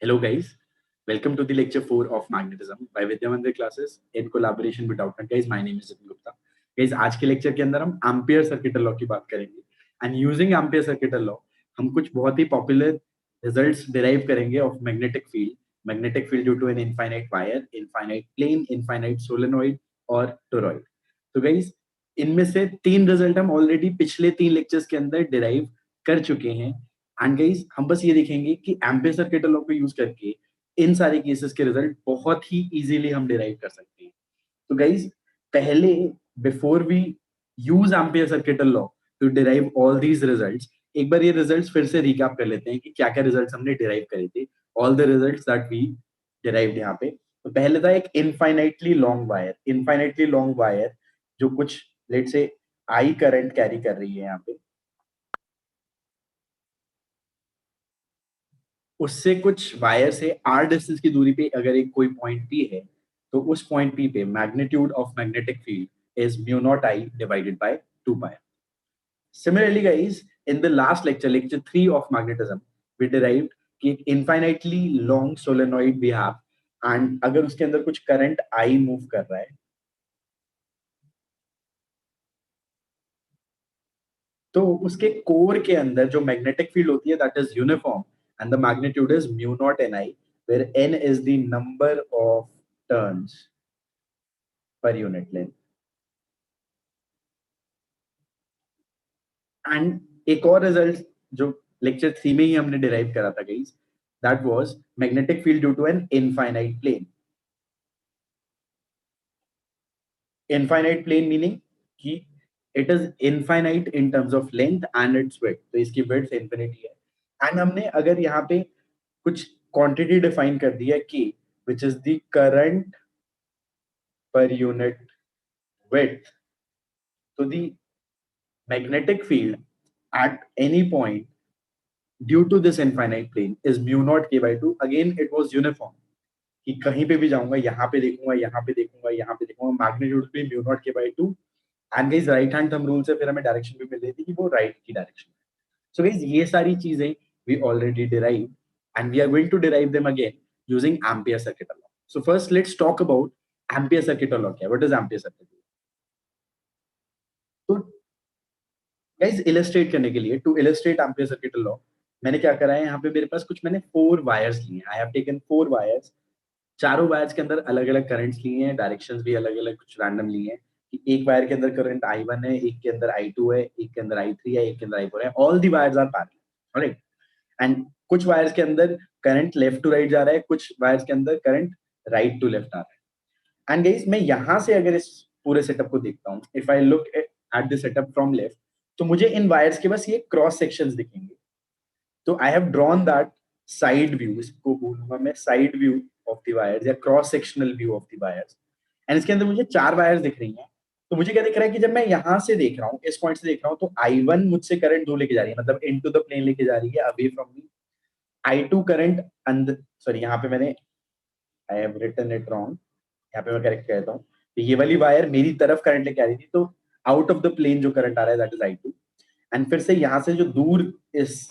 Hello guys, welcome to the lecture 4 of magnetism by Vidyamandir classes in collaboration with Outnet. Guys, my name is Jitin Gupta. Guys, आज के lecture के अंदर हम ampere circuital law की बात करेंगे and using ampere circuital law हम कुछ बहुत ही पॉपुलर रिजल्ट्स डिराइव करेंगे of magnetic field due to an infinite wire, infinite plane, infinite solenoid और टोरॉइड. तो गाइस, इनमें से तीन रिजल्ट हम ऑलरेडी पिछले तीन लेक्चर्स के अंदर डिराइव कर चुके हैं. एंड गाइस, हम बस ये देखेंगे कि एम्पियर सर्किटल लॉ को यूज करके इन सारे केसेस के रिजल्ट बहुत ही इजीली हम डिराइव कर सकते हैं. तो गाइस, पहले before we use ampere circuital law to derive all these results, एक बार ये रिजल्ट्स फिर से रिकैप कर लेते हैं कि क्या क्या रिजल्ट्स हमने डिराइव करे थे. All the results that we derived यहाँ पे. तो पहले था एक इनफाइनाइटली लॉन्ग वायर जो कुछ लेट से आई करंट कैरी कर रही है यहाँ पे. उससे कुछ वायर से आर डिस्टेंस की दूरी पे अगर एक कोई पॉइंट पी है तो उस पॉइंट पी पे magnitude of magnetic field is mu naught I divided by 2 pi. Similarly guys, in the last lecture 3 of magnetism, we derived कि एक infinitely long solenoid we have and अगर उसके अंदर कुछ current I move कर रहा है तो उसके कोर के अंदर जो मैग्नेटिक फील्ड होती है that is uniform and the magnitude is mu naught N I, where N is the number of turns per unit length. And एक और रिजल्ट जो लेक्चर 3 में ही हमने डिराइव करा था guys, that was magnetic field due to an infinite plane. Infinite plane meaning कि it is infinite in terms of length and its width. तो इसकी विड्थ इंफिनिटी है. एंड हमने अगर यहाँ पे कुछ क्वांटिटी डिफाइन कर दी है कि which is the current per unit width, तो the magnetic field at any point due to this infinite plane is mu naught k by 2. Again it was uniform कि कहीं पे भी जाऊंगा, यहाँ पे देखूंगा, यहाँ पे देखूंगा, यहाँ पे देखूंगा, मैग्नीट्यूड भी mu naught K by 2. And guys, right hand thumb rule से फिर हमें डायरेक्शन भी मिल रही थी कि वो राइट की डायरेक्शन. सो गाइस, ये सारी चीजें we already derive and we are going to derive them again using ampere circuital law. So first let's talk about Ampere circuital law. क्या, what is Ampere circuital law? तो guys, illustrate करने के लिए, to illustrate Ampere circuital law, मैंने क्या करा है, यहाँ पे मेरे पास कुछ मैंने 4 वायर्स लिए. I have taken 4 wires. चारों वायर्स के अंदर अलग अलग करंट्स लिए हैं, डायरेक्शंस भी अलग अलग कुछ रैंडम लिए हैं. कि एक वायर के अंदर करंट I1 है, एक के अंदर I2 है, एक के अंदर I3 है, एक के अंदर I4 है. All the wires are parallel, alright. And कुछ वायर्स के अंदर करंट लेफ्ट टू राइट जा रहा है, कुछ वायर्स के अंदर करंट राइट टू लेफ्ट आ रहा है. एंड गाइस, मैं यहां से अगर इस पूरे सेटअप को देखता हूं, if I look at the setup from left, तो मुझे इन वायर्स के बस ये क्रॉस सेक्शंस दिखेंगे. तो I have drawn that side view, इसको बोलूंगा मैं side view of the wires या cross sectional view of the wires. And इसके अंदर मुझे 4 वायर्स दिख रही हैं. तो मुझे क्या दिख रहा है कि जब मैं यहां से देख रहा हूँ, इस पॉइंट से देख रहा हूँ, तो I1 मुझसे करंट दूर लेके जा रही है, मतलब इनटू द प्लेन लेके जा रही है, away from me. I2 current अंदर, सॉरी यहाँ पे मैंने I have written it wrong, यहाँ पे मैं करेक्ट कहता हूँ. तो ये वाली वायर मेरी तरफ करंट लेके आ रही थी, तो आउट ऑफ द प्लेन जो करंट आ रहा है दैट इज I2. एंड फिर से यहाँ से जो दूर इस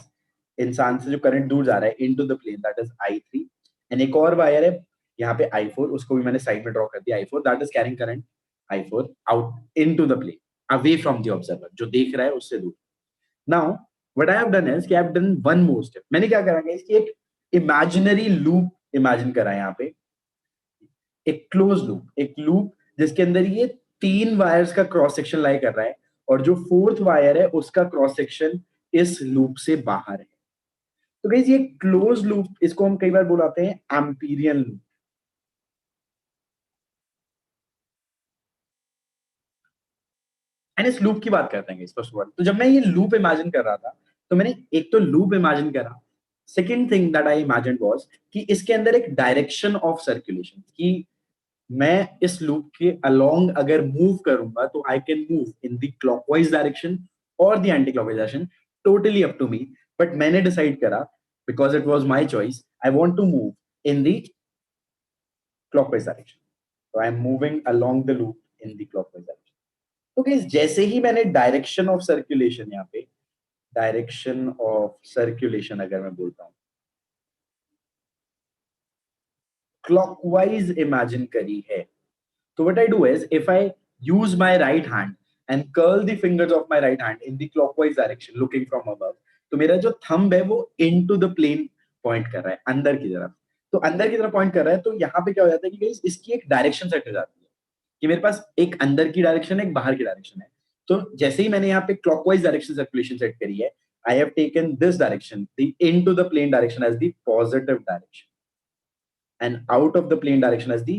इंसान से जो करंट दूर जा रहा है into the plane that is I3. And एक और वायर है यहाँ पे I4, उसको भी मैंने साइड में ड्रॉ कर दिया, I4 that is carrying current I4 out into the plane, away from the observer, जो देख रहा है उससे दूर. Now what I have done is कि I have done one more step. मैंने क्या करा है, इसकी एक इमेजिनरी लूप इमेजिन करा है यहाँ पे, एक क्लोज लूप, एक लूप जिसके अंदर ये 3 वायर्स का क्रॉस सेक्शन लाई कर रहा है और जो 4th वायर है उसका क्रॉस सेक्शन इस लूप से बाहर है. तो गाइस, ये क्लोज लूप, इसको हम कई बार बुलाते हैं एम्पीरियन लूप. एंड इस लूप की बात करते हैं फर्स्ट ऑफ ऑल. तो जब मैं ये लूप इमेजिन कर रहा था, तो मैंने एक तो लूप इमेजिन करा. Second thing that I imagine was कि इसके अंदर एक डायरेक्शन ऑफ सर्कुलेशन, कि मैं इस लूप के अलोंग अगर मूव करूंगा तो I can move in the clockwise direction और the anti clockwise direction, totally up to me. But मैंने डिसाइड करा, because it was my choice, I want to move in the clockwise direction. तो I am moving along the loop in the clockwise direction. तो guys, जैसे ही मैंने direction of circulation, यहाँ पे direction of circulation अगर मैं बोलता हूँ, क्लॉकवाइज इमेजिन करी है। तो what I do is if I use my right hand and curl the fingers of my right hand in the clockwise direction looking from above, तो मेरा जो thumb है वो into the plane point कर रहा है अंदर की तरफ। तो अंदर की तरफ पॉइंट कर रहा है, तो यहाँ पे क्या हो जाता है कि guys इसकी एक डायरेक्शन सेट हो जाती है कि मेरे पास एक अंदर की डायरेक्शन है, एक बाहर की डायरेक्शन है। तो जैसे ही मैंने यहाँ पे क्लॉकवाइज डायरेक्शन सर्कुलेशन सेट करी है, I have taken this direction, the into the plane direction as the positive direction and out of the plane direction as the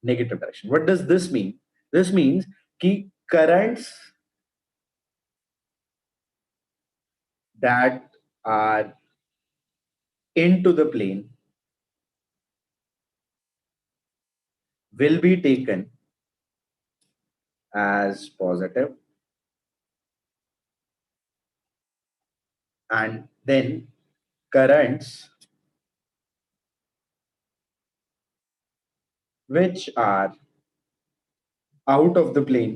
negative direction. What does this mean? This means कि currents that are into the plane will be taken as positive, and then currents which are out of the plane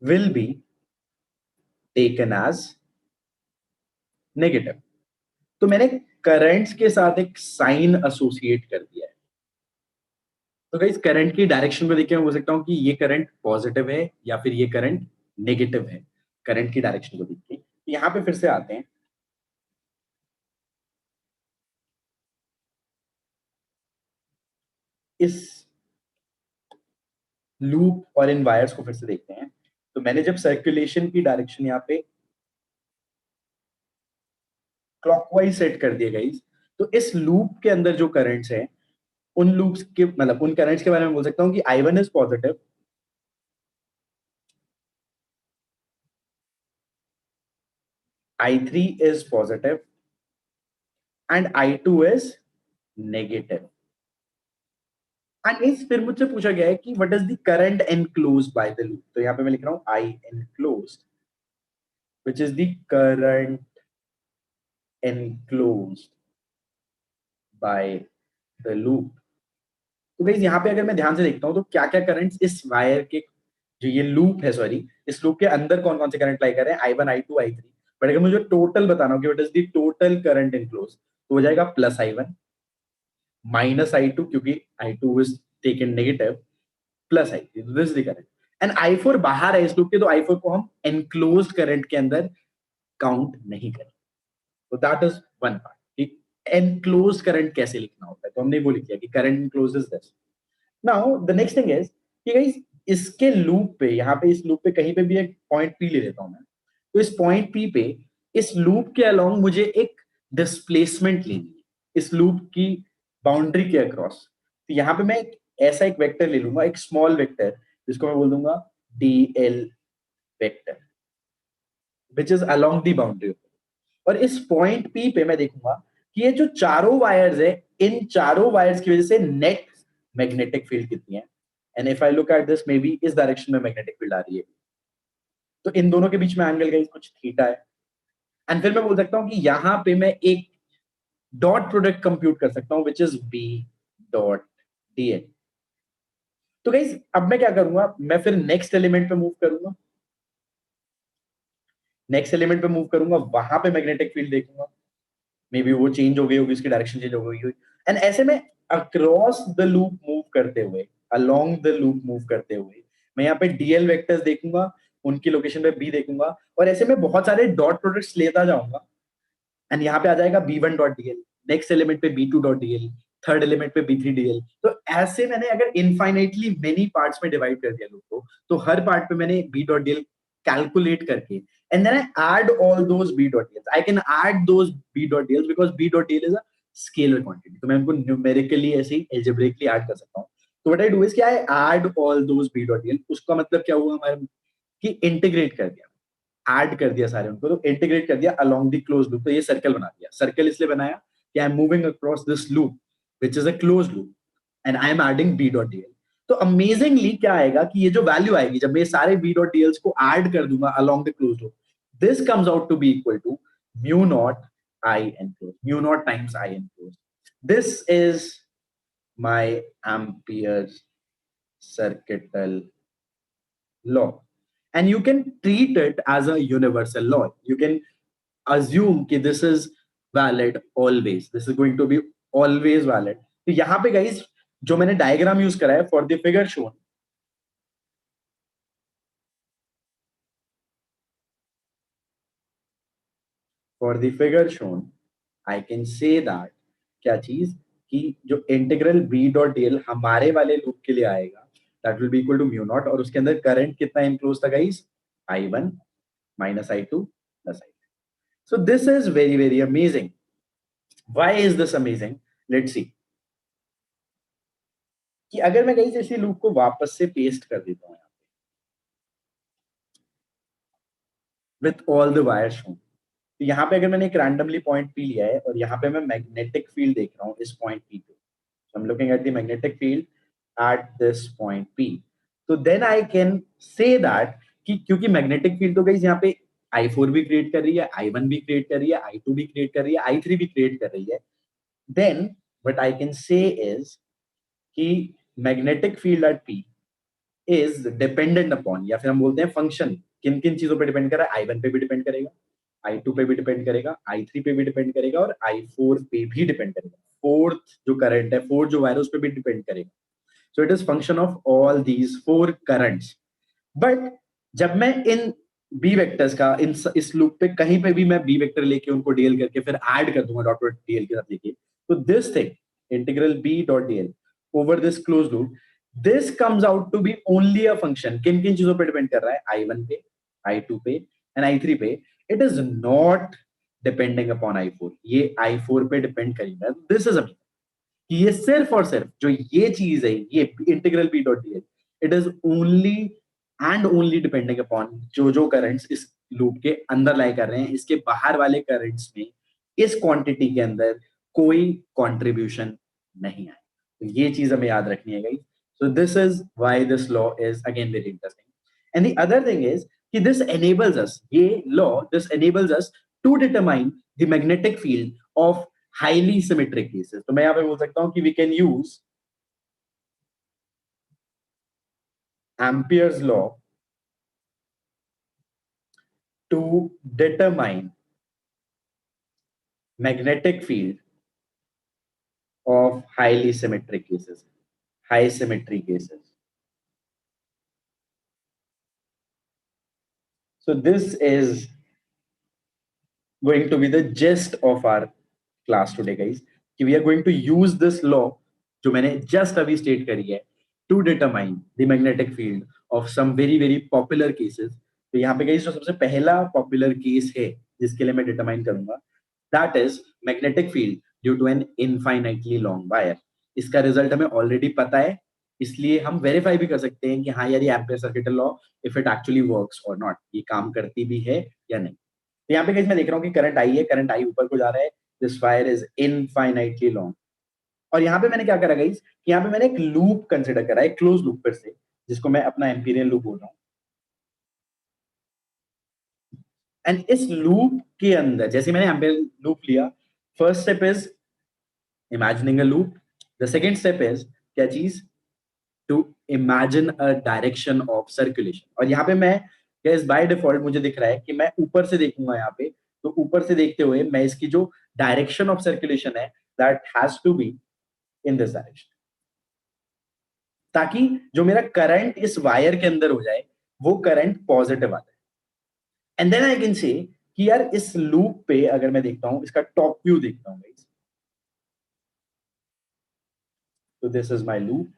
will be taken as negative. तो मैंने currents के साथ एक sign associate कर दिया है। तो गाइस करंट की डायरेक्शन को देखकर मैं बोल सकता हूँ कि ये करंट पॉजिटिव है या फिर ये करंट नेगेटिव है, करंट की डायरेक्शन को देख के। यहाँ पे फिर से आते हैं, इस लूप और इन वायर्स को फिर से देखते हैं। तो मैंने जब सर्कुलेशन की डायरेक्शन यहाँ पे क्लॉकवाइज सेट कर दिया गाइस, तो इस लूप के अंदर जो करंट्स हैं, उन लूप्स के मतलब उन करंट्स के बारे में बोल सकता हूँ कि I1 is positive, I3 is positive and I2 is negative. And इस फिर मुझसे पूछा गया है कि what is the current enclosed by the loop. तो यहाँ पे मैं लिख रहा हूँ I enclosed, which is the current enclosed by the loop. तो गाइस यहाँ पे अगर मैं ध्यान से देखता हूँ तो क्या क्या करंट्स इस वायर के, जो ये लूप है सॉरी, इस लूप के अंदर कौन कौन से करंट लाई कर रहे हैं, I1 I2 I3। बट अगर मुझे टोटल बताना हो कि what is the total current enclose, तो हो जाएगा प्लस I1 माइनस I2 क्योंकि I2 is taken negative, plus I3, this the current. And I4 बाहर है इस लूप के, तो I4 को हम एनक्लोज्ड करंट के अंदर काउंट नहीं करें। तो दैट इज वन पार्ट कि एनक्लोज्ड करंट कैसे लिखना होता है। तो हमने वो लिख दिया कि current enclosed is this. Now the next thing is कि गाइस इसके लूप पे, यहाँ पे इस लूप पे कहीं पे भी एक पॉइंट पी ले लेता हूं मैं। तो इस पॉइंट पी पे इस लूप के अलोंग मुझे एक डिस्प्लेसमेंट लेनी है, इस लूप की बाउंड्री के अक्रॉस। तो यहाँ पे मैं ऐसा एक वेक्टर ले लूंगा, एक स्मॉल वेक्टर, जिसको मैं बोल दूंगा dl vector which is along the boundary. और इस पॉइंट पी पे मैं देखूंगा कि ये जो चारों वायर्स है, इन चारों वायर्स की वजह से नेट मैग्नेटिक फील्ड कितनी है। And if I look at this, may be इस डायरेक्शन में मैग्नेटिक फील्ड आ रही है, तो इन दोनों के बीच में एंगल गाइस कुछ थीटा है। एंड फिर मैं बोल सकता हूँ कि यहाँ पे मैं एक डॉट प्रोडक्ट कंप्यूट कर सकता हूँ which is B dot dl। तो गाइस अब मैं क्या करूंगा, मैं फिर नेक्स्ट एलिमेंट पे मूव करूंगा, नेक्स्ट एलिमेंट पे मूव करूंगा, वहां पे मैग्नेटिक फील्ड देखूंगा, मे बी वो चेंज हो गई होगी, उसकी डायरेक्शन चेंज हो गई होगी। एंड ऐसे में अक्रॉस द लूप मूव करते हुए, अलोंग द लूप मूव करते हुए, मैं यहाँ पे डीएल वेक्टर्स देखूंगा, उनकी लोकेशन पे बी देखूंगा, और ऐसे में बहुत सारे डॉट प्रोडक्ट्स लेता जाऊंगा। एंड यहाँ पे आ जाएगा B1 dot DL, next element पे बी2 डॉट डीएल, थर्ड एलिमेंट पे बी3 डीएल। तो ऐसे मैंने अगर इनफाइनाइटली मेनी पार्ट्स में डिवाइड कर दिया लूप को, तो हर पार्ट पे मैंने बी डॉट डीएल कैलकुलेट करके, and then I add all those b dot dls. I can add those b dot dls because b dot dl is a scalar quantity. तो मैं उनको न्यूमेरिकली ऐसे ही algebraically add कर सकता हूँ। तो what I do is कि I add all those b dot dl। उसका मतलब क्या हुआ हमारे कि इंटीग्रेट कर दिया, ऐड कर दिया सारे उनको, तो इंटीग्रेट कर दिया अलोंग द क्लोज लूप। तो ये सर्कल बना दिया। सर्कल इसलिए बनाया कि I am moving across this loop which is a close loop and I am adding B dot DL. तो अमेजिंगली क्या आएगा कि ये जो वैल्यू आएगी जब मैं सारे बी डॉट डीएल्स को ऐड कर दूंगा along the close loop, this comes out to be equal to mu naught I enclosed, mu naught times I enclosed. This is my Ampere's circuital law, and you can treat it as a universal law. You can assume that this is valid always, this is going to be always valid. तो यहाँ पे guys जो मैंने diagram use करा है for the figure shown, for the figure shown I can say that, क्या चीज, कि जो इंटीग्रल बी डॉट डीएल हमारे वाले लूप के लिए आएगा that will be equal to mu naught, और उसके अंदर करंट कितना इनक्लोज था guys, I1 minus I2 plus I3. So this is very very amazing. Why is this amazing? Let's see. कि अगर मैं गाइस इसी लूप को वापस से पेस्ट कर देता हूँ with all the wires shown, तो यहाँ पे अगर मैंने एक रैंडमली पॉइंट पी लिया है और यहाँ पे मैं मैग्नेटिक फील्ड देख रहा हूँ इस पॉइंट पी पे, I'm looking at the magnetic field at this point P. So then I can say that कि क्योंकि मैग्नेटिक फील्ड तो गाइस यहाँ पे I4 भी क्रिएट कर रही है, I1 भी क्रिएट कर रही है, I2 भी क्रिएट कर रही है, I3 भी क्रिएट कर रही है, then what I can say is कि magnetic field eight P is dependent upon, या फिर हम बोलते हैं फंक्शन किन किन चीजों पे डिपेंड कर रहा है, I1 पे भी डिपेंड करेगा, I2 पे भी डिपेंड करेगा, I3 पे भी डिपेंड करेगा और I4 पे भी डिपेंड करेगा, फोर्थ जो करंट है, फोर्थ जो वायर उस पे भी डिपेंड करेगा। So it is function of all these four currents. But जब मैं इन बी वेक्टर्स का इस लूप पे कहीं पे भी मैं बी वेक्टर लेके उनको डीएल करके फिर ऐड कर दूंगा डॉट डॉट डीएल के साथ लेके, तो this thing integral B dot DL over this close loop, this comes out to be only a function, किन किन चीजों पे डिपेंड कर रहा है, I1 पे, I2 पे एंड I3 पे, it is not depending upon I4, ये I4 पे डिपेंड करेगा। दिस इज अ कि ये सिर्फ और सिर्फ जो ये चीज है, ये integral B dot DL, it is only and only depending upon जो करंट्स इस लूप के अंदर लाई कर रहे हैं, इसके बाहर वाले करंट्स में इस क्वांटिटी के अंदर कोई कंट्रीब्यूशन नहीं आए। तो ये चीज हमें याद रखनी है guys. So this is why this law is again very interesting. And the other thing is कि दिस एनेबल्स अस, ये law this enables us to determine the magnetic field of highly symmetric cases. तो मैं यहां पे बोल सकता हूं कि we can use Ampere's law to determine magnetic field of highly symmetric cases, high symmetry cases. So this is going to be the gist of our class today, guys. कि we are going to use this law जो मैंने just अभी state करी है to determine the magnetic field of some very very popular cases. तो यहाँ पे guys जो सबसे पहला popular case है जिसके लिए मैं determine करूंगा, that is magnetic field due to an infinitely long wire. इसका रिजल्ट हमें ऑलरेडी पता है, इसलिए हम वेरीफाई भी कर सकते हैं कि हाँ यार ये ampere circuital law if it actually works और नॉट, ये काम करती भी है या नहीं। तो यहाँ पे गाइस मैं देख रहा हूँ कि करंट आई है, करंट आई ऊपर को जा रहा है, this wire is infinitely long. और यहाँ पे मैंने क्या करा गाइस कि यहाँ पे मैंने एक लूप कंसिडर करा है, क्लोज लूप पर से, जिसको मैं अपना एम्पीरियल लूप बोल रहा हूँ। एंड इस लूप के अंदर जैसे मैंने एम्पीरियल लूप लिया, first step is imagining a loop, the second step is क्या चीज, to imagine a direction of circulation. और यहाँ पे मैं गैस बाय डिफॉल्ट मुझे दिख रहा है कि मैं ऊपर से देखूंगा यहाँ पे, तो ऊपर से देखते हुए मैं इसकी जो डायरेक्शन ऑफ सर्कुलेशन है that has to be in this direction, ताकि जो मेरा करंट इस वायर के अंदर हो जाए वो करंट पॉजिटिव आ जाए। एंड देन आई कैन से कि यार इस लूप पे अगर मैं देखता हूं, इसका टॉप व्यू देखता हूं गाइस, तो this is my loop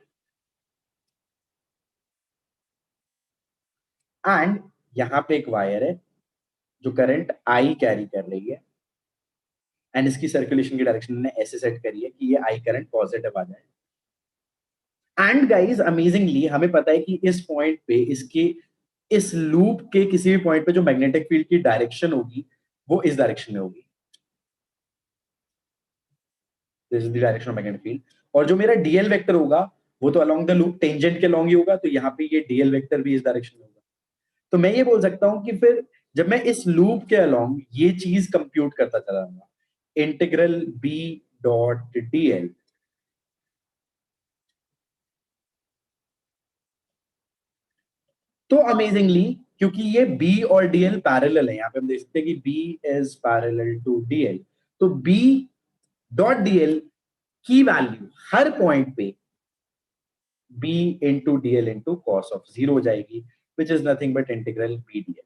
and यहाँ पे एक वायर है जो करंट आई कैरी कर रही है एंड इसकी सर्कुलेशन की डायरेक्शन ने ऐसे सेट करी है कि ये आई करंट पॉजिटिव आ जाए। एंड गाइस अमेजिंगली हमें पता है कि इस पॉइंट पे इसके इस लूप के किसी भी पॉइंट पे जो मैग्नेटिक फील्ड की डायरेक्शन होगी वो इस डायरेक्शन में होगी, this is the direction of magnetic field. और जो मेरा डीएल वेक्टर होगा वो तो अलोंग द लूप टेंजेंट के लॉन्ग ही होगा, तो यहाँ पे ये डीएल वेक्टर भी इस डायरेक्शन में होगा। तो मैं ये बोल सकता हूं कि फिर जब मैं इस लूप के अलोंग ये चीज कंप्यूट करता चला जाऊंगा, इंटीग्रल बी डॉट डीएल, तो अमेजिंगली क्योंकि ये B और DL पैरेलल है, यहाँ पे हम देख सकते हैं कि B is parallel to DL, तो b डॉट dl की वैल्यू हर पॉइंट पे b into dl into cos of 0 हो जाएगी, which is nothing but integral b dl.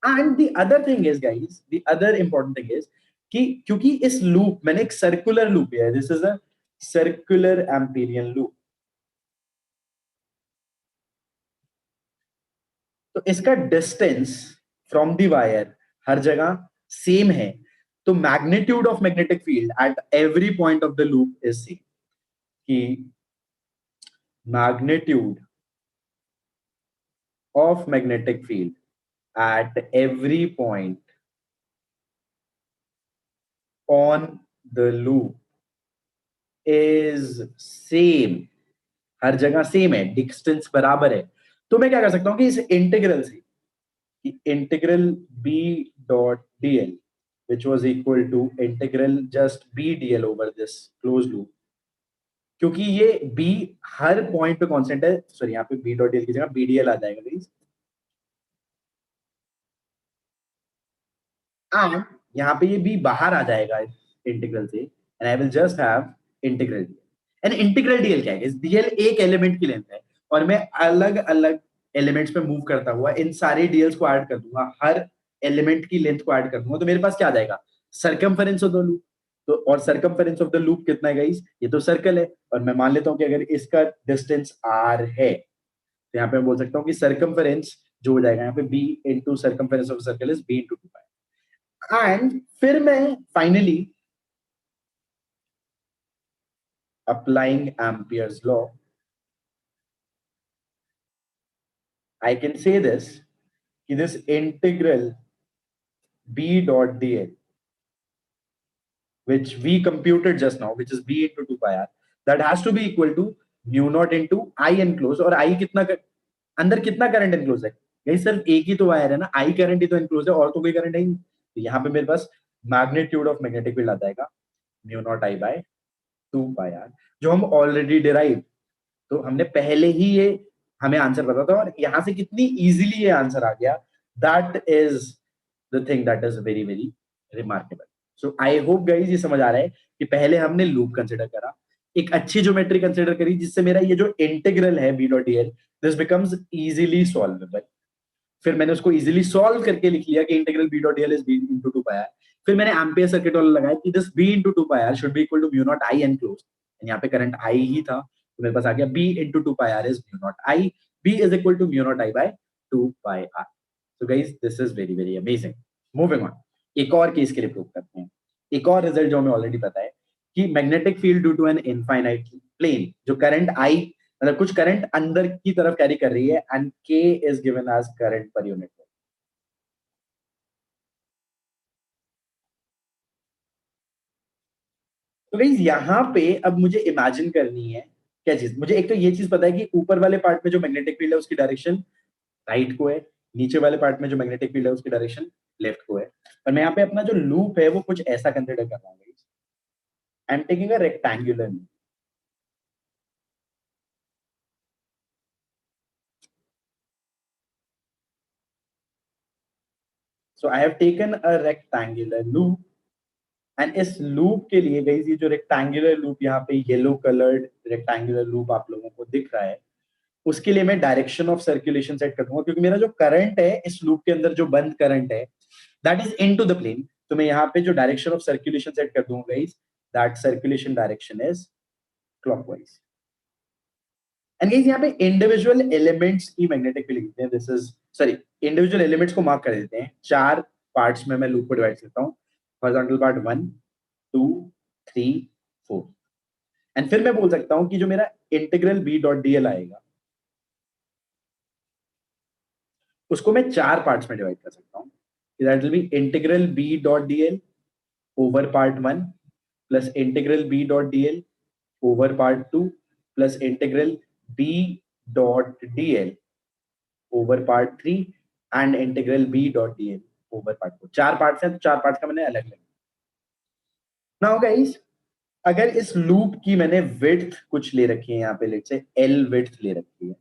And the other thing is guys, the other important thing is कि क्योंकि इस loop मैंने एक सर्कुलर लूप लिया है, this is a circular amperian loop, तो इसका डिस्टेंस फ्रॉम द वायर हर जगह सेम है, तो magnitude of magnetic field at every point of the loop is same, कि magnitude of magnetic field at every point on the loop is same, हर जगह same है, डिस्टेंस बराबर है। तो मैं क्या कर सकता हूं कि इस इंटीग्रल से, कि integral b dot dl which was equal to integral just b dl over this closed loop, क्योंकि ये b हर पॉइंट पे कांस्टेंट है, सॉरी यहाँ पे b डॉट dl की जगह b dl आ जाएगा प्लीज, एंड यहाँ पे ये b बाहर आ जाएगा इंटीग्रल से, and I will just have integral dl। And integral dl क्या है? dl एक एलिमेंट की लेंथ है, और मैं अलग अलग एलिमेंट्स पे मूव करता हुआ इन सारे dls को ऐड कर दूंगा, हर एलिमेंट की लेंथ को ऐड कर दूंगा, तो मेरे पास क्या आ जाएगा? Circumference of the loop. तो और सरकमफेरेंस ऑफ द लूप कितना है गाइस? ये तो सर्कल है, और मैं मान लेता हूं कि अगर इसका डिस्टेंस r है, तो यहाँ पे मैं बोल सकता हूँ कि सरकमफेरेंस जो हो जाएगा यहाँ पे b into circumference of circle is b into 2 and फिर मैं finally applying Ampere's law, I can say this कि this integral b dot dl which we computed just now, which is b into 2 pi r, that has to be equal to mu naught into I enclosed, और I कितना अंदर कितना current enclose है? यही सिर्फ एक ही तो वायर है ना, I करंट ही तो एनक्लोज है, और तो कोई करंट है ही नहीं। तो यहाँ पे मेरे पास मैग्नीट्यूड ऑफ मैग्नेटिक फील्ड आ जाएगा mu naught I by 2 pi r, जो हम ऑलरेडी डिराइव, तो हमने पहले ही ये हमें आंसर पता था, और यहां से कितनी इजीली ये आंसर आ गया, that is the thing that is very very remarkable. So I hope guys ये समझ आ रहा है कि पहले हमने लूप कंसिडर करा, एक अच्छी ज्योमेट्री कंसिडर करी, जिससे मेरा ये जो इंटीग्रल है b dot dl this becomes easily solvable. फिर मैंने उसको इजीली सॉल्व करके लिख लिया कि integral b dot dl is b into 2 pi r। फिर मैंने एम्पियर सर्किट वाला लगाया कि this b into 2 pi r should be equal to mu naught I enclosed, यहाँ पे करंट I ही था, तो मेरे पास आ गया b into 2 pi r is mu naught I, b is equal to mu naught I by 2 pi r। So guys this is very very amazing। Moving on, एक और case के लिए प्रूव करते हैं, एक और रिजल्ट जो हमें ऑलरेडी पता है कि magnetic field due to an infinite plane, जो करंट I मतलब कुछ करंट अंदर की तरफ कैरी कर रही है, and k is given as current per unit. तो गाइस यहाँ पे अब मुझे इमेजिन करनी है क्या चीज, मुझे एक तो ये चीज पता है कि ऊपर वाले पार्ट में जो मैग्नेटिक फील्ड है उसकी डायरेक्शन राइट को है, नीचे वाले पार्ट में जो मैग्नेटिक फील्ड है उसकी डायरेक्शन लेफ्ट को है, और मैं यहाँ पे अपना जो लूप है वो कुछ ऐसा कंसिडर कर रहा हूँ। I am taking a rectangular loop, so I have taken a rectangular loop, and इस लूप के लिए गाइस ये जो रेक्टेंगुलर लूप यहाँ पे येलो कलर्ड रेक्टेंगुलर लूप आप लोगों को दिख रहा है, उसके लिए मैं डायरेक्शन ऑफ सर्कुलेशन सेट कर दूंगा, क्योंकि मेरा जो करंट है इस लूप के अंदर जो बंद करंट है that is into the plane, तो मैं यहाँ पे जो डायरेक्शन ऑफ सर्कुलेशन सेट कर दूंगा guys, that circulation direction is clockwise. And guys यहाँ पे इंडिविजुअल एलिमेंट्स की मैग्नेटिक फील्ड लिखते हैं, this is sorry individual elements को मार्क कर देते हैं, चार पार्ट्स में मैं लूप को डिवाइड करता हूँ, हॉरिजॉन्टल पार्ट 1 2 3 4, एंड फिर मैं बोल सकता हूँ कि जो मेरा इंटीग्रल b डॉट dl आएगा उसको मैं चार पार्ट्स में डिवाइड कर सकता हूँ, that will B integral b dot dl over part 1 plus integral b dot dl over part 2 plus integral b dot dl over part 3 and integral b dot dl over part 4। चार parts हैं, तो चार parts का मैंने अलग अलग। Now guys अगर इस लूप की मैंने विड्थ कुछ ले रखी है, यहाँ पे लेट से l विड्थ ले रखी है,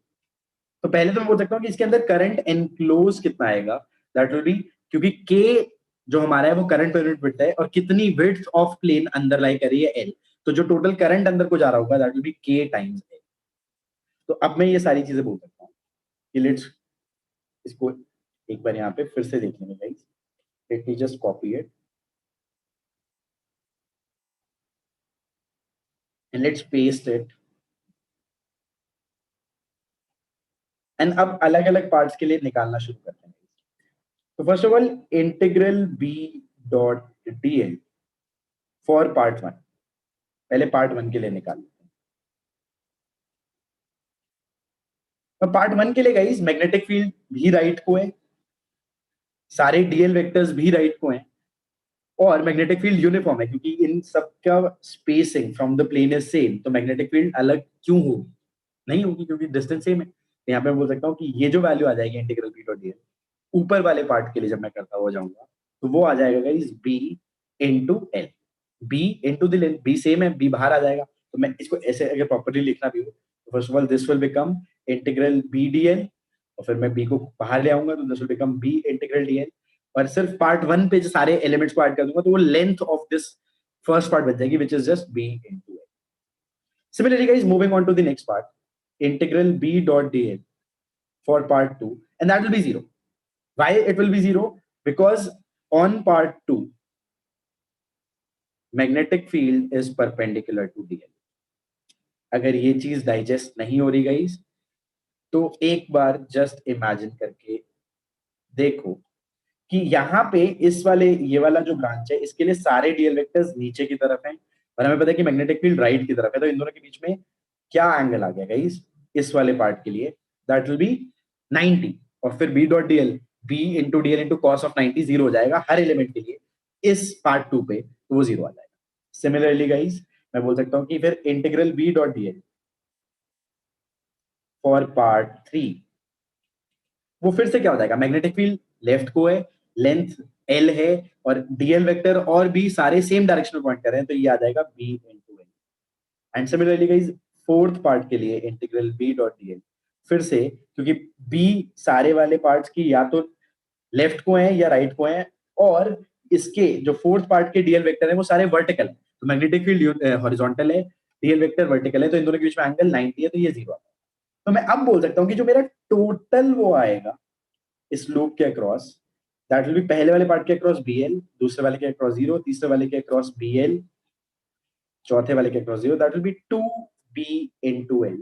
तो पहले तो मैं बोल सकता हूँ कि इसके अंदर करंट एनक्लोज कितना आएगा, दैट विल बी, क्योंकि k जो हमारा है वो करंट पर यूनिट विड्थ है, और कितनी विड्थ ऑफ प्लेन अंदर लाई कर रही है एल, तो जो टोटल करंट अंदर को जा रहा होगा दैट विल बी के टाइम्स एल। तो अब मैं ये सारी चीजें बोल सकता हूँ कि लेट्स इसको एक बार यहाँ पे फिर से देख लेंगे guys. Let me just copy it and let's paste it. And अब अलग अलग पार्ट्स के लिए निकालना शुरू करते हैं। तो first of all integral B dot D L for part one, पहले पार्ट वन के लिए निकाल लेते हैं। तो पार्ट वन के लिए गाइस मैग्नेटिक फील्ड भी राइट को है, सारे डीएल वेक्टर्स भी राइट को हैं, और मैग्नेटिक फील्ड यूनिफॉर्म है क्योंकि इन सबका spacing from the plane is same, तो मैग्नेटिक फील्ड अलग क्यों होगी, नहीं होगी क्योंकि डिस्टेंस सेम है। तो यहाँ पे मैं बोल सकता हूँ कि ये जो वैल्यू आ जाएगी इंटीग्रल बी डॉट डीएल ऊपर वाले पार्ट के लिए जब मैं करता हुआ जाऊंगा तो वो आ जाएगा guys B into L. B into the length, B same है, बी बाहर आ जाएगा, तो मैं इसको ऐसे अगर प्रॉपर्ली लिखना भी हो तो first of all this will become integral B dl, और फिर मैं बी को बाहर ले आऊंगा तो this will become B integral dl, और सिर्फ पार्ट वन पे जो सारे एलिमेंट्स को ऐड कर दूंगा तो वो length of this first part बन जाएगी which is just B into L. Similarly, guys, moving on to the next part, integral b dot dl for part 2, and that will be 0. Why it will be 0? Because on part 2, magnetic field is perpendicular to dl. अगर ये चीज digest नहीं हो रही guys तो एक बार just imagine करके देखो कि यहाँ पे इस वाले ये वाला जो ब्रांच है इसके लिए सारे डीएल वेक्टर्स नीचे की तरफ हैं, और हमें पता है कि मैग्नेटिक फील्ड राइट की तरफ है, तो इन दोनों के बीच में क्या एंगल आ गया गाइस इस वाले पार्ट के लिए, दैट विल बी 90, और फिर B dot dl, B into dl into cos of 90 zero हो जाएगा हर एलिमेंट के लिए इस पार्ट 2 पे, तो वो जीरो आ जाएगा। सिमिलरली गाइस मैं बोल सकता हूँ कि फिर integral B dot dl for part 3, वो फिर से क्या हो जाएगा, मैग्नेटिक फील्ड लेफ्ट को है, लेंथ एल है, और डीएल वेक्टर और बी सारे सेम डायरेक्शन में पॉइंट कर रहे हैं, तो ये आ जाएगा B into L. And similarly guys fourth part के लिए इंटीग्रल बी डॉट डीएल फिर से, क्योंकि बी सारे वाले पार्ट्स की या तो लेफ्ट को है या राइट को है, और इसके जो फोर्थ पार्ट के डीएल वेक्टर है वो सारे वर्टिकल है, तो मैग्नेटिक फील्ड हॉरिजॉन्टल है, डीएल वेक्टर वर्टिकल है, तो इन दोनों के बीच में एंगल 90 है, तो ये जीरो आता है। तो मैं अब बोल सकता हूँ कि जो मेरा टोटल वो आएगा इस लूप के अक्रॉस, दैट विल बी पहले वाले पार्ट के अक्रॉस बीएल, दूसरे वाले के अक्रॉस जीरो, तीसरे वाले के अक्रॉस बीएल, चौथे वाले के across zero, that will B 2b into l,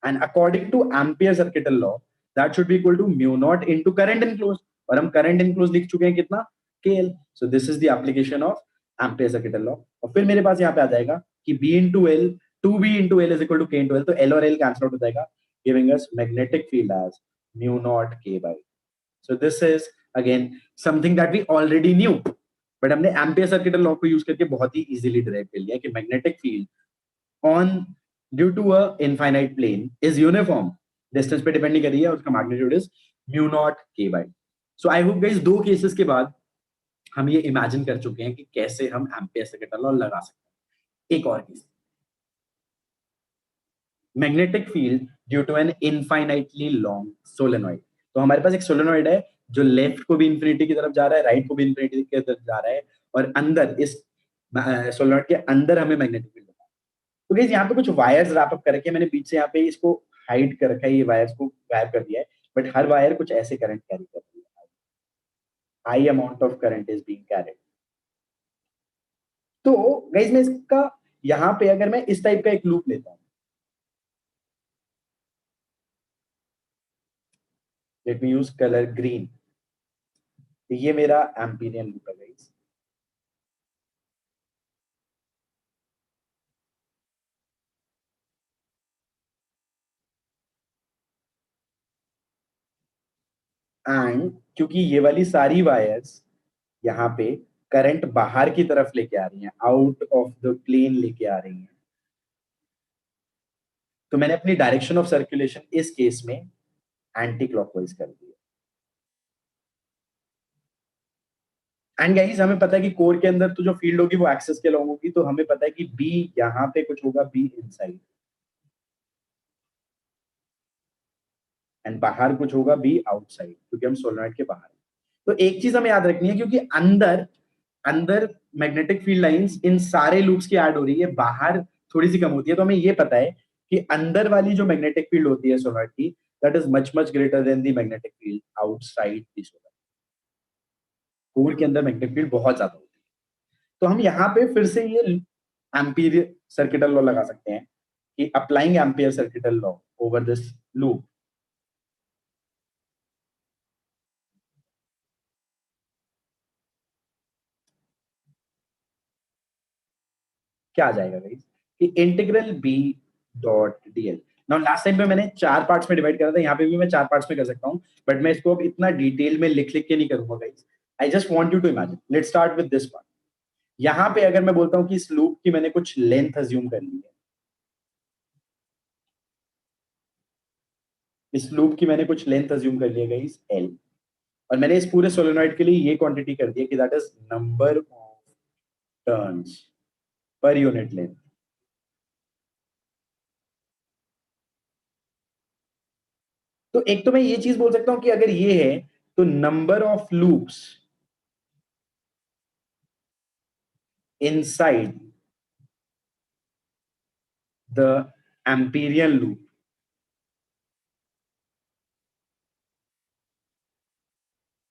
and according to ampere circuital law that should be equal to mu naught into current enclosed, और हम करंट इनक्लोज लिख चुके हैं कितना, kl, so this is the application of ampere circuital law। और फिर मेरे पास यहाँ पे आ जाएगा कि b into l, 2b into l is equal to k into l, तो l और l कैंसिल आउट हो जाएगा, giving us magnetic field as mu naught k by। So this is again something that we already knew, but हमने Ampere circuital law को use करके बहुत ही easily derive कर लिया कि magnetic field on due to a infinite plane is uniform, distance पे depend नहीं कर रही है, उसका magnitude is mu naught K by. So I hope guys दो केसेस के बाद हम ये इमेजिन कर चुके हैं कि कैसे हम एम्पियर सर्किटल लॉ लगा सकते हैं। एक और case, magnetic field due to an infinitely long solenoid. तो हमारे पास एक सोलेनॉइड है जो लेफ्ट को भी इंफिनिटी की तरफ जा रहा है, राइट को भी इंफिनिटी की तरफ जा रहा है, और अंदर इस सोलेनॉइड के अंदर हमें मैग्नेटिक फील्ड होता है। तो गाइस यहाँ पे कुछ वायर्स रैप अप करके मैंने बीच से यहाँ पे इसको हाइड कर रखा है, ये वायर्स को गायब कर दिया है, बट हर वायर कुछ ऐसे करंट कैरी कर रही है, high amount of current is being carried. तो गाइस मैं इसका यहाँ पे अगर मैं इस टाइप का एक लूप लेता हूँ, let me use colour green, तो ये मेरा एम्पीरियन लूप है गाइस। एंड क्योंकि ये वाली सारी वायर्स यहाँ पे करंट बाहर की तरफ लेके आ रही हैं, आउट ऑफ द प्लेन लेके आ रही हैं, तो मैंने अपनी डायरेक्शन ऑफ सर्कुलेशन इस केस में एंटी क्लॉकवाइज कर दी है। एंड गाइस हमें पता है कि कोर के अंदर तो जो फील्ड होगी वो एक्सिस के लॉन्ग होगी, तो हमें पता है कि बी यहाँ पे कुछ होगा, बी इनसाइड, एंड बाहर कुछ होगा बी आउटसाइड, क्योंकि हम सोलेनॉइड के बाहर हैं। तो एक चीज हमें याद रखनी है, क्योंकि अंदर अंदर मैग्नेटिक फील्ड लाइंस इन सारे लूप्स की ऐड हो रही है, बाहर थोड़ी सी कम होती है, तो हमें ये पता है कि अंदर वाली जो मैग्नेटिक फील्ड होती है सोलनॉइड की, that is much much greater then the magnetic field outside the solenoid. Core के अंदर मैग्नेटिक फील्ड बहुत ज्यादा होती है। तो हम यहाँ पे फिर से ये एम्पीयर सर्किटल लॉ लगा सकते हैं कि applying Ampere circuital law over this loop, क्या आ जाएगा गाइस कि integral B dot dl. Now last time पे मैंने 4 पार्ट्स में डिवाइड करा था, यहाँ पे भी मैं 4 पार्ट्स में कर सकता हूँ, बट मैं इसको अब इतना डिटेल में लिख लिख के नहीं करूंगा guys. I just want you to imagine, let's start with this part. यहाँ पे अगर मैं बोलता हूँ कि इस लूप की मैंने कुछ लेंथ अज्यूम कर ली है, इस लूप की मैंने कुछ लेंथ अज्यूम कर ली है गाइस एल, और मैंने इस पूरे सोलेनॉइड के लिए ये क्वांटिटी कर दी है कि that is number of turns per unit length. तो एक तो मैं ये चीज बोल सकता हूं कि अगर ये है तो number of loops inside the Amperian loop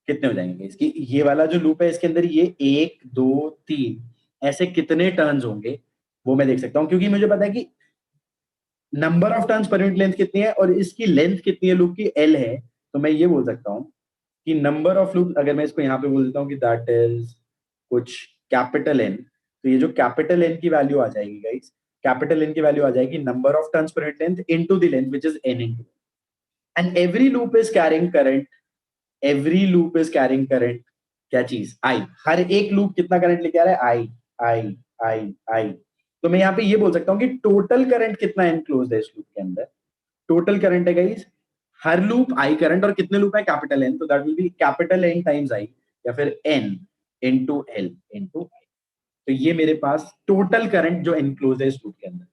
कितने हो जाएंगे इसकी, ये वाला जो लूप है इसके अंदर ये 1 2 3 ऐसे कितने टर्न्स होंगे वो मैं देख सकता हूं, क्योंकि मुझे पता है कि number of turns per unit length कितनी है और इसकी लेंथ कितनी है लूप की, एल है। तो मैं ये बोल सकता हूं कि नंबर ऑफ लूप, अगर मैं इसको यहाँ पे बोल देता हूँ कि दैट इज कुछ कैपिटल एन, तो ये जो कैपिटल एन की वैल्यू आ जाएगी गाइस, कैपिटल एन की वैल्यू आ जाएगी number of turns per unit length into the length which is an into, and every loop is carrying current, every loop is carrying current, क्या चीज, आई। हर एक loop कितना current लेके आ रहा है, आई आई आई आई। तो मैं यहाँ पे ये बोल सकता हूँ कि टोटल करंट कितना एनक्लोज है इस लूप के अंदर, टोटल करंट है गाइस हर लूप आई करंट, और कितने लूप है कैपिटल एन, तो that will be capital N times I, या फिर N into L into I. तो ये मेरे पास टोटल करंट जो एनक्लोज है इस लूप के अंदर।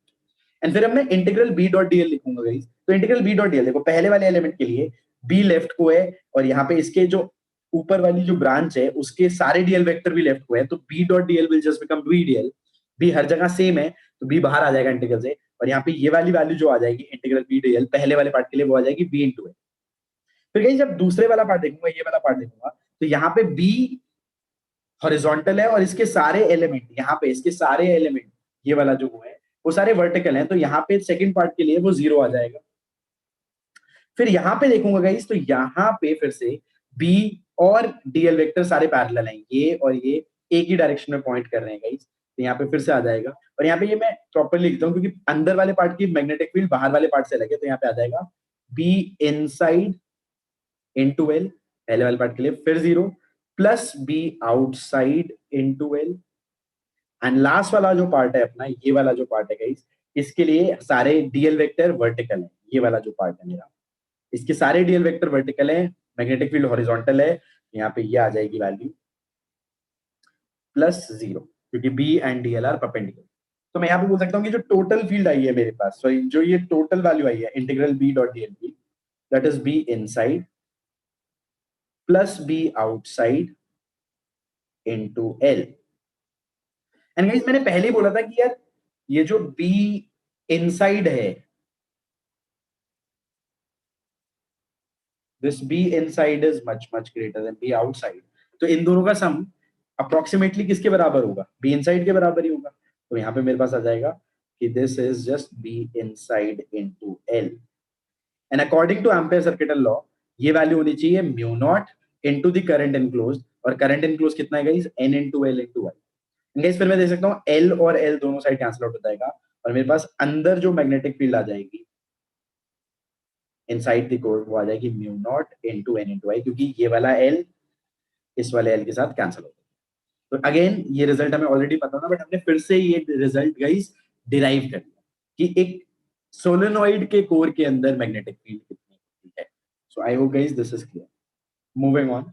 एंड फिर अब मैं इंटीग्रल बी डॉट डीएल लिखूंगा गाइस। तो इंटीग्रल बी डॉट डीएल देखो, पहले वाले एलिमेंट के लिए बी लेफ्ट को है, और यहाँ पे इसके जो ऊपर वाली जो ब्रांच है उसके सारे डीएल वेक्टर भी लेफ्ट को है, तो B dot DL will just become B DL. B हर जगह सेम है, तो बी बाहर आ जाएगा इंटीग्रल से, और यहाँ पे ये वाली वैल्यू जो आ जाएगी इंटीग्रल बी डीएल पहले वाले पार्ट के लिए वो आ जाएगी बी इंटू ए। फिर कहीं जब दूसरे वाला पार्ट देखूंगा, ये वाला पार्ट देखूंगा, तो यहाँ पे बी हॉरिजॉन्टल है और इसके सारे एलिमेंट, यहाँ पे इसके सारे एलिमेंट ये वाला जो वो है वो सारे वर्टिकल हैं, तो यहाँ पे सेकंड पार्ट के लिए वो 0 आ जाएगा। फिर यहाँ पे देखूंगा गाइस, तो यहाँ पे फिर से बी और डीएल वेक्टर सारे पैरेलल हैं, ये और ये एक ही डायरेक्शन में पॉइंट कर रहे हैं गाइस, तो यहाँ पे फिर से आ जाएगा। और यहाँ पे ये मैं प्रॉपरली लिखता हूँ क्योंकि अंदर वाले पार्ट की मैग्नेटिक फील्ड बाहर वाले पार्ट से लगे, तो यहाँ पे आ जाएगा बी इनसाइड इनटू एल पहले वाले पार्ट के लिए, फिर 0 plus B outside into L, and last वाला जो पार्ट है अपना, ये वाला जो पार्ट है गाइस, इसके लिए सारे डीएल वेक्टर वर्टिकल है, ये वाला जो पार्ट है मेरा, इसके सारे डीएल वेक्टर वर्टिकल है, मैग्नेटिक फील्ड हॉरिजॉन्टल है, यहाँ पे ये आ जाएगी वैल्यू +0, क्योंकि B and dl are perpendicular. तो मैं यहाँ पे बोल सकता हूँ कि जो टोटल फील्ड आई है मेरे पास, सॉरी जो ये टोटल वैल्यू आई है इंटीग्रल बी डॉट डीएल की, that is B inside plus B outside into L. And guys मैंने पहले ही बोला था कि यार ये जो बी इनसाइड है, this B inside is much much greater than B outside, तो इन दोनों का सम अप्रोक्सीमेटली किसके बराबर होगा, बी इनसाइड के बराबर ही होगा। तो यहाँ पे मेरे पास आ जाएगा कि this is just B inside into L, and according to Ampere circuital law ये वैल्यू होनी चाहिए mu naught into the current enclosed, और करंट एनक्लोज कितना है guys, N into L into I. Guys फिर मैं देख सकता हूँ एल और एल दोनों साइड कैंसिल आउट हो जाएगा, और मेरे पास अंदर जो मैग्नेटिक फील्ड आ जाएगी इनसाइड द कोर वो आ जाएगी mu naught into N into I, क्योंकि ये वाला एल इस वाले एल के साथ कैंसिल हो गया। तो अगेन ये रिजल्ट हमें ऑलरेडी पता था, बट हमने फिर से ये रिजल्ट गाइस डिराइव कर लिया कि एक सोलेनॉइड के कोर के अंदर मैग्नेटिक फील्ड कितनी होती है। So I hope guys this is clear. Moving on,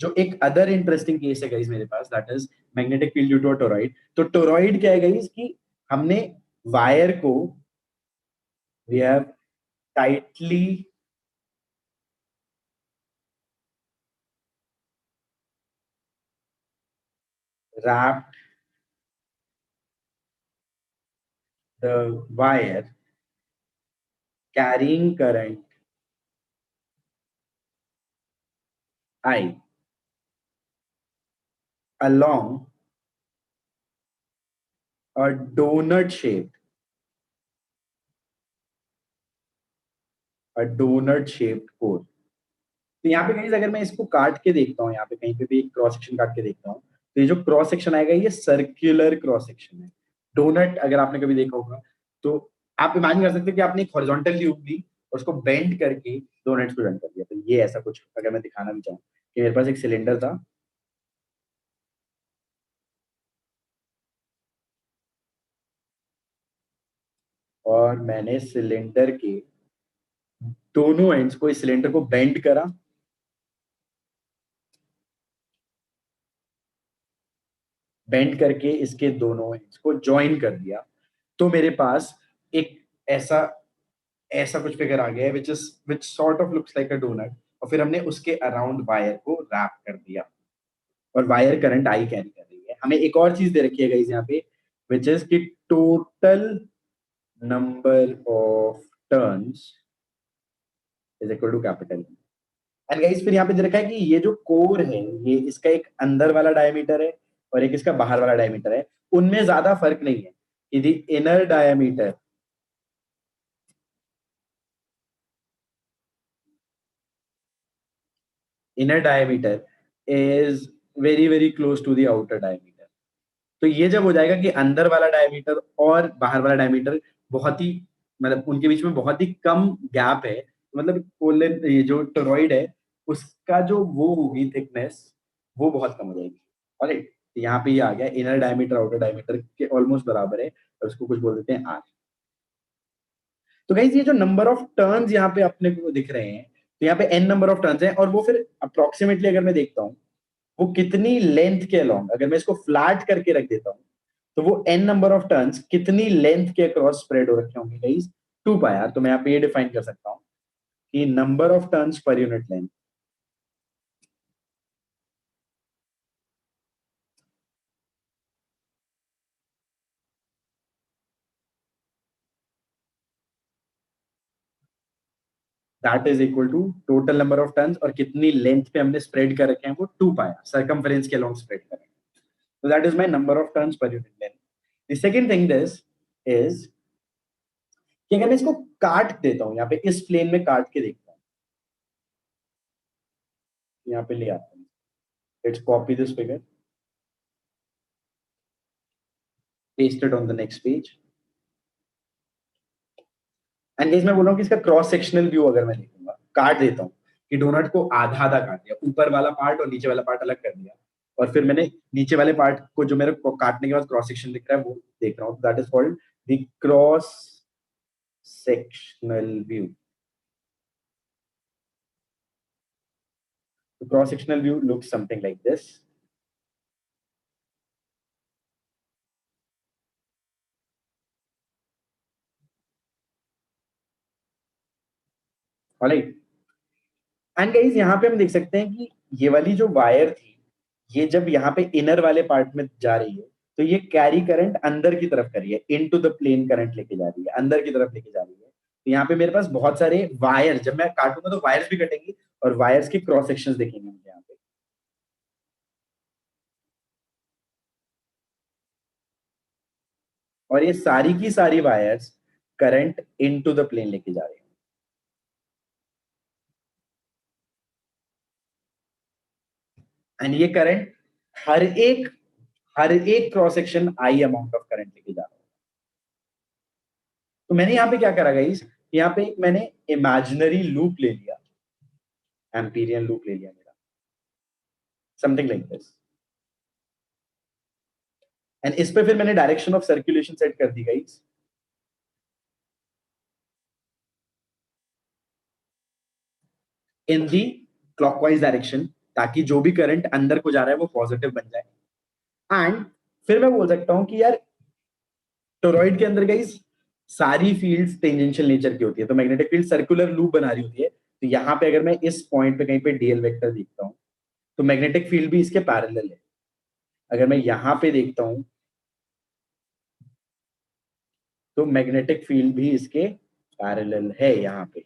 जो एक अदर इंटरेस्टिंग केस है गाइस मेरे पास, that is magnetic field due to toroid. तो टोरॉइड क्या है गाइस कि हमने वायर को we have tightly wrapped the wire carrying current I along a donut shaped core. तो यहाँ पे कहीं अगर मैं इसको काट के देखता हूँ, यहाँ पे कहीं पे भी क्रॉस सेक्शन काट के देखता हूँ, तो ये जो क्रॉस सेक्शन आएगा ये सर्कुलर क्रॉस सेक्शन है। डोनट अगर आपने कभी देखा होगा तो आप इमेजिन कर सकते हो कि आपने एक हॉरिजॉन्टल ट्यूब ली और उसको बेंड करके डोनट्स को जॉइन कर दिया। तो ये ऐसा कुछ अगर मैं दिखाना भी चाहूँ कि मेरे पास एक सिलेंडर था, और मैंने सिलेंडर के दोनों एंड्स को, इस सिलेंडर को बेंड करा, बेंड करके इसके दोनों एंड्स को ज्वाइन कर दिया, तो मेरे पास एक ऐसा ऐसा कुछ फिगर आ गया है which sort of looks like a donut. और फिर हमने उसके अराउंड वायर को रैप कर दिया और वायर करंट आई कैरी कर रही है। हमें एक और चीज दे रखी है गाइस यहाँ पे, विच इज कि total number of turns is equal to capital. And guys फिर यहाँ पे दे रखा है कि ये जो कोर है, ये इसका एक अंदर वाला डायमीटर है और एक इसका बाहर वाला डायमीटर है। उनमें ज्यादा फर्क नहीं है। यदि inner diameter inner diameter is very very close to the outer diameter। तो ये जब हो जाएगा कि अंदर वाला डायमीटर और बाहर वाला डायमीटर बहुत ही, मतलब उनके बीच में बहुत ही कम गैप है, तो मतलब कोलेन ये जो टोरॉइड है उसका जो वो होगी थिकनेस वो बहुत कम हो जाएगी। और यहाँ पे ये आ गया इनर डायमीटर आउटर डायमीटर के ऑलमोस्ट बराबर है, और उसको कुछ बोल देते हैं आर। तो गाइस ये जो नंबर ऑफ टर्न्स यहाँ पे अपने को दिख रहे हैं, तो यहाँ पे एन नंबर ऑफ टर्न्स हैं, और वो फिर अप्रोक्सीमेटली अगर मैं देखता हूँ वो कितनी लेंथ के अलोंग, अगर मैं इसको फ्लैट करके रख देता हूँ तो वो एन नंबर ऑफ टर्न्स कितनी लेंथ के अक्रॉस स्प्रेड हो रखे होंगे गाइस, 2 पाई आर। तो मैं यहाँ पे ये डिफाइन कर सकता हूँ कि number of turns per unit length that is equal to total number of turns, और कितनी लेंथ पे हमने स्प्रेड कर रखे हैं वो 2 पाई आर सर्कमफेरेंस के अलोंग स्प्रेड कर रखे हैं। तो that is my number of turns per unit length. The second thing this is कि अगर मैं इसको काट देता हूँ, यहाँ पे इस प्लेन में काट के देखता हूँ, यहाँ पे ले आता हूँ, let's copy this figure, paste it on the next page. And guys मैं बोल रहा हूँ कि इसका क्रॉस सेक्शनल व्यू अगर मैं देखूंगा, काट देता हूँ कि डोनट को आधा आधा काट दिया, ऊपर वाला पार्ट और नीचे वाला पार्ट अलग कर दिया, और फिर मैंने नीचे वाले पार्ट को जो मेरे को काटने के बाद क्रॉस सेक्शन दिख रहा है वो देख रहा हूँ। That is called the cross sectional view. The cross sectional view looks something like this। Alright, and guys यहाँ पे हम देख सकते हैं कि ये वाली जो वायर थी, ये जब यहाँ पे इनर वाले पार्ट में जा रही है तो ये कैरी करंट अंदर की तरफ कर रही है, इनटू द प्लेन करंट लेके जा रही है, अंदर की तरफ लेके जा रही है। तो यहाँ पे मेरे पास बहुत सारे वायर, जब मैं काटूंगा तो वायर्स भी कटेंगी और वायर्स के क्रॉस सेक्शंस देखेंगे मुझे यहाँ पे। और ये सारी की सारी wires current into the plane लेके जा रही है। एंड ये करंट हर एक cross section I amount of current लेके जा रहा है। तो मैंने यहाँ पे क्या करा गाइस, यहाँ पे मैंने इमेजिनरी लूप ले लिया, एम्पीरियन लूप ले लिया मेरा, समथिंग लाइक दिस। एंड इस पे फिर मैंने डायरेक्शन ऑफ सर्कुलेशन सेट कर दी गाइस, इन दी क्लॉकवाइज डायरेक्शन, ताकि जो भी करंट अंदर को जा रहा है वो पॉजिटिव बन जाए। एंड फिर मैं बोल सकता हूं कि यार टोरॉइड के अंदर गाइस सारी फील्ड्स टेंजेंशियल नेचर की होती है, तो मैग्नेटिक फील्ड सर्कुलर लूप बना रही होती है। तो यहाँ पे अगर मैं इस पॉइंट पे कहीं पे डीएल वेक्टर देखता हूँ तो मैग्नेटिक फील्ड भी इसके पैरेलल है। अगर मैं यहाँ पे देखता हूं तो मैग्नेटिक फील्ड भी इसके पैरेलल है यहाँ पे।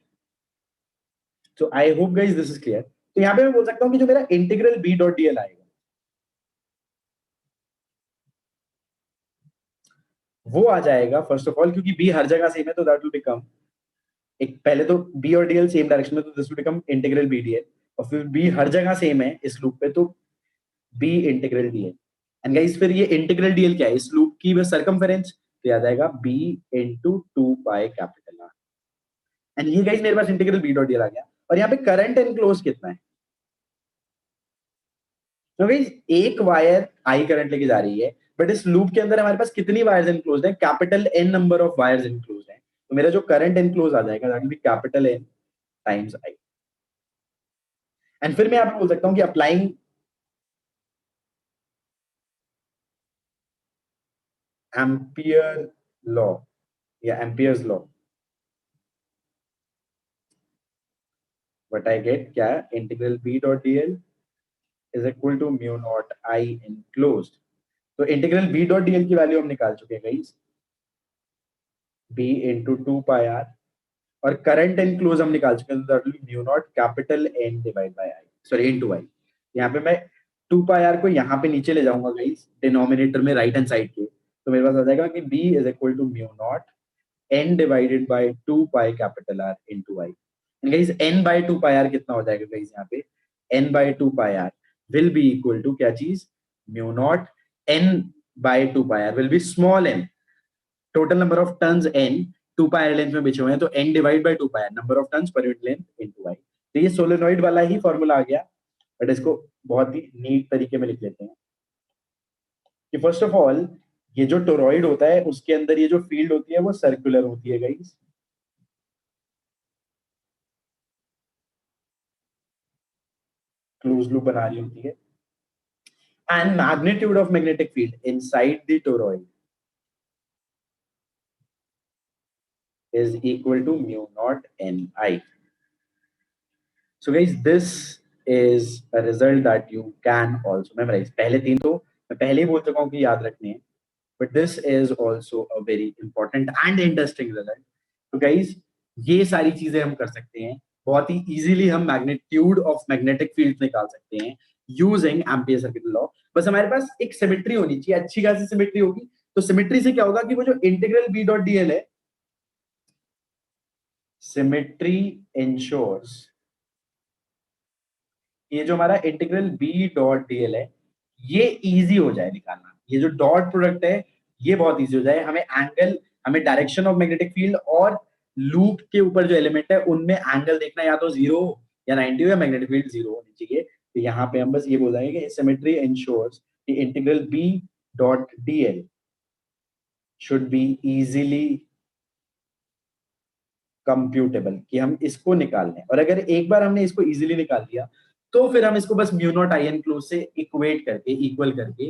तो आई hope guys this is clear. तो यहाँ पे मैं बोल सकता हूँ कि जो मेरा इंटीग्रल बी डॉट डीएल आएगा वो आ जाएगा फर्स्ट ऑफ ऑल, क्योंकि बी हर जगह सेम है तो दैट विल बिकम, एक पहले तो बी और डीएल सेम डायरेक्शन में तो this will become integral B dl, और फिर बी हर जगह सेम है इस लूप पे तो B integral dl. And guys फिर ये इंटीग्रल डीएल क्या है, इस लूप की बस सर्कमफेरेंस, तो याद आएगा B into two pi capital R. And ये गाइस मेरे पास इंटीग्रल बी डॉट डीएल आ गया। और यहाँ पे करंट एनक्लोज कितना है, तो गाइस एक वायर आई करंट लेके जा रही है, बट इस लूप के अंदर हमारे पास कितनी वायर्स एनक्लोज्ड है, capital N number of wires enclosed है। तो मेरा जो करंट एनक्लोज आ जाएगा that will be capital N times I. And फिर मैं आपको बोल सकता हूँ कि अप्लाइंग एम्पियर लॉ या Ampere's law, what I get क्या, integral B dot DL is equal to mu naught I enclosed. तो इंटीग्रल बी डॉट डीएल की वैल्यू हम निकाल चुके हैं guys, B into two pi R, और करंट एनक्लोज हम निकाल चुके हैं, that will be mu naught capital N divide by I, sorry into I. यहाँ पे मैं टू पाई आर को यहाँ पे नीचे ले जाऊंगा गाइस डिनोमिनेटर में राइट हैंड साइड के, तो मेरे पास आ जाएगा कि B is equal to mu naught n divided by 2 pi capital R into I. And guys n by 2 pi R कितना हो जाएगा guys यहाँ पे, n by 2 pi R will be equal to क्या चीज, mu naught n by 2 pi R will be small n, total number of turns n 2 pi R length में बिछे हुए हैं, तो n divide by 2 pi R number of turns per unit length into I। तो ये solenoid वाला ही formula आ गया, but इसको बहुत ही नीट तरीके में लिख लेते हैं कि फर्स्ट ऑफ ऑल ये जो टोरॉइड होता है उसके अंदर ये जो फील्ड होती है वो सर्कुलर होती है गाइस, क्लोज लूप बना रही होती है, and magnitude of magnetic field inside the toroid is equal to mu naught ni. So guys, this is a result that you can also memorize. पहले तीन तो मैं पहले ही बोल चुका हूँ कि याद रखने हैं, but this is also a very important and interesting result. तो guys, ये सारी चीजें हम कर सकते हैं, बहुत ही इजीली हम मैग्नीट्यूड ऑफ मैग्नेटिक फील्ड निकाल सकते हैं यूजिंग एम्पियर सर्किट लॉ। बस हमारे पास एक सिमेट्री होनी चाहिए, अच्छी खासी सिमेट्री होगी, तो सिमेट्री से क्या होगा कि वो जो इंटीग्रल बी डॉट डीएल है, सिमेट्री इंश्योर्स, ये जो हमारा इंटीग्रल बी डॉट डीएल है ये इजी हो जाए निकालना, ये जो डॉट प्रोडक्ट है ये बहुत इजी हो जाए, हमें एंगल, हमें डायरेक्शन ऑफ मैग्नेटिक फील्ड और लूप के ऊपर जो एलिमेंट है उनमें एंगल देखना, या तो 0 या 90 या मैग्नेटिक फील्ड 0 होनी चाहिए। तो यहाँ पे हम बस ये बोल देंगे कि सिमेट्री इंश्योर्स कि integral B dot dl should be easily computable, कि हम इसको निकाल लें, और अगर एक बार हमने इसको इजीली निकाल लिया तो फिर हम इसको बस mu naught I enclose से इक्वेट करके, इक्वल करके,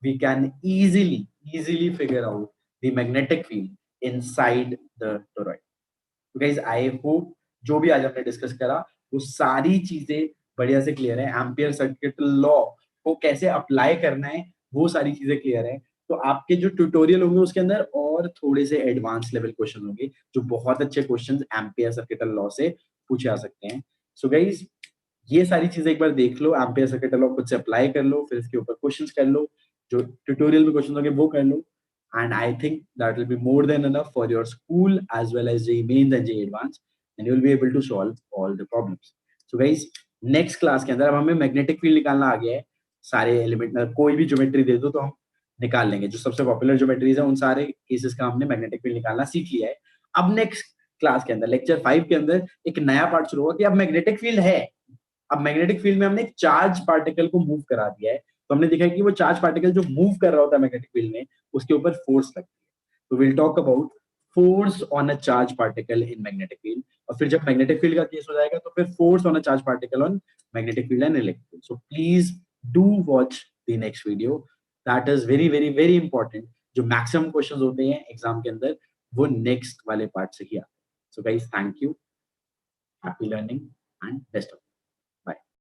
we can easily figure out the magnetic field inside the toroid. तो गाइस आई होप जो भी आज हमने डिस्कस करा वो सारी चीजें बढ़िया से क्लियर है, एम्पियर सर्किट लॉ को कैसे अप्लाई करना है वो सारी चीजें क्लियर है। तो आपके जो ट्यूटोरियल होंगे उसके अंदर और थोड़े से एडवांस लेवल क्वेश्चन होंगे, जो बहुत अच्छे क्वेश्चंस एम्पियर सर्किट लॉ से पूछे जा सकते हैं। सो गाइस ये सारी चीजें एक बार देख लो, एम्पियर सर्किट लॉ खुद से अप्लाई कर लो, फिर इसके ऊपर क्वेश्चंस कर लो, जो ट्यूटोरियल में क्वेश्चन होंगे वो कर लो, and I think that will be more than enough for your school as well as JEE Mains and JEE Advanced, and you will be able to solve all the problems. So guys, next class के अंदर अब हमें magnetic field निकालना आ गया है, सारे element कोई भी ज्योमेट्री दे दो तो हम निकाल लेंगे, जो सबसे पॉपुलर ज्योमेट्रीज है उन सारे केसेस का हमने मैग्नेटिक फील्ड निकालना सीख लिया है। अब नेक्स्ट क्लास के अंदर लेक्चर 5 के अंदर एक नया पार्ट शुरू होगा कि अब मैग्नेटिक फील्ड है, अब मैग्नेटिक फील्ड में हमने एक चार्ज पार्टिकल को मूव करा दिया है, तो हमने देखा है कि वो चार्ज पार्टिकल जो मूव कर रहा होता है मैग्नेटिक फील्ड में उसके ऊपर फोर्स लगती है। तो will talk about force on a charge particle in magnetic field, और फिर जब मैग्नेटिक फील्ड का केस हो जाएगा तो फिर force on a charge particle on magnetic field and electric field. So please do watch the next video, that is very very very important. जो maximum questions होते हैं एग्जाम के अंदर वो नेक्स्ट वाले पार्ट से ही आते हैं। So guys thank you, happy learning and best of